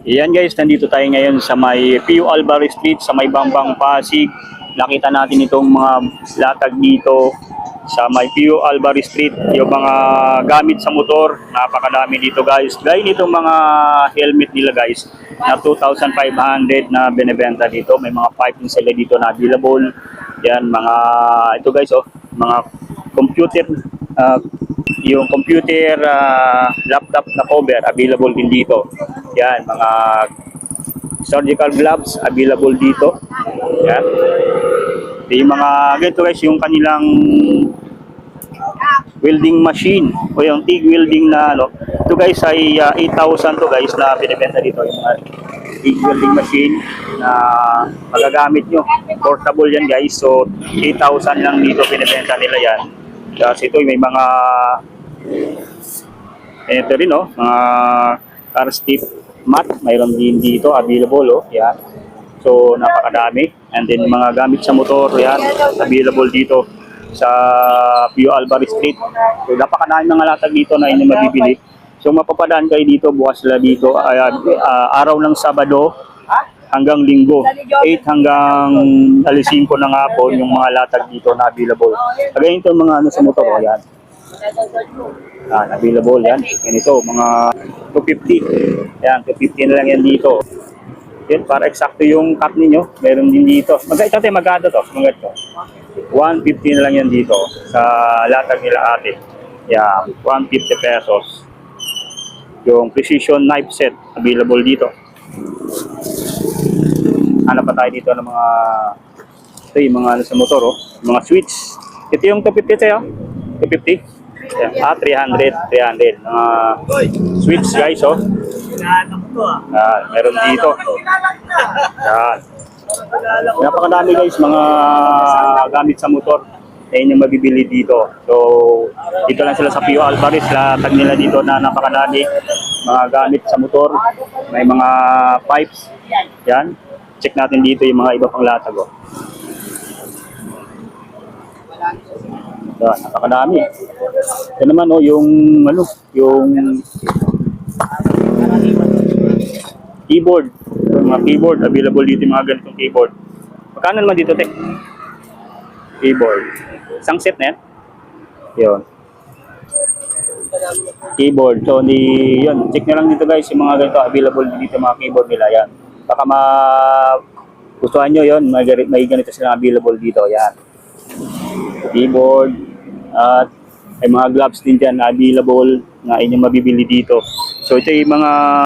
Ayan guys, nandito tayo ngayon sa may Pio Alvarez Street, sa may Bambang Pasig. Nakita natin itong mga latag dito sa may Pio Alvarez Street. Yung mga gamit sa motor, napakadami dito guys. Gaya nitong mga helmet nila guys, na 2,500 na binebenta dito. May mga pipe din sila dito na available. Yan, mga, ito guys oh, mga computer, yung computer laptop na cover available din dito. Yan, mga surgical gloves available dito. Yan. Yung mga ganito guys, yung kanilang welding machine o yung TIG welding na ano. Ito guys ay 8,000 to guys na binebenta dito, yung mga TIG welding machine na magagamit nyo. Portable yan guys. So 8,000 lang dito binebenta nila yan. Kasi ito may mga ito rin oh, mga car stiff mat, mayroon din dito available oh, yan. So napakadami. And then mga gamit sa motor yan, available dito sa Pio Alvarez Street. So napakadami mga latag dito na inyong mabibili. So mapapadaan kayo dito, bukas sila dito araw ng Sabado hanggang Linggo, 8 hanggang 5 ng hapon yung mga latag dito na available. Again ito mga ano sa motor oh, yan. Available yan. Ganito, mga 250. Yan, 250 na lang yan dito. Yan, para eksakto yung cut ninyo, meron din dito. Magkano to? 150 na lang yan dito sa latag nila ate. Yan, 150 pesos. Yung precision knife set, available dito. Hanap pa tayo dito ng mga ito yung mga ano sa motor oh, mga switch. Ito yung 250 tayo, 250. Yeah, 300 switch guys oh. Meron dito. Yan. Napakadami guys mga gamit sa motor na inyong mabibili dito. So dito lang sila sa Pio Alvarez, latag nila dito na napakadami mga gamit sa motor. May mga pipes. Yan. Check natin dito yung mga iba pang latag oh. Yan, napakadami. Ito naman oh, yung ano, yung keyboard. Yung mga keyboard, available dito yung mga ganitong keyboard. Magkano naman dito, tek? Keyboard. Isang set na yan? Yun. Keyboard. So, yun. Check nyo lang dito guys, yung mga ganito, available dito mga keyboard nila. Yan. Baka gustuhan nyo yun, may ganito silang available dito. Yan. Keyboard. At may mga gloves din dyan na available na inyong mabibili dito. So, ito yung mga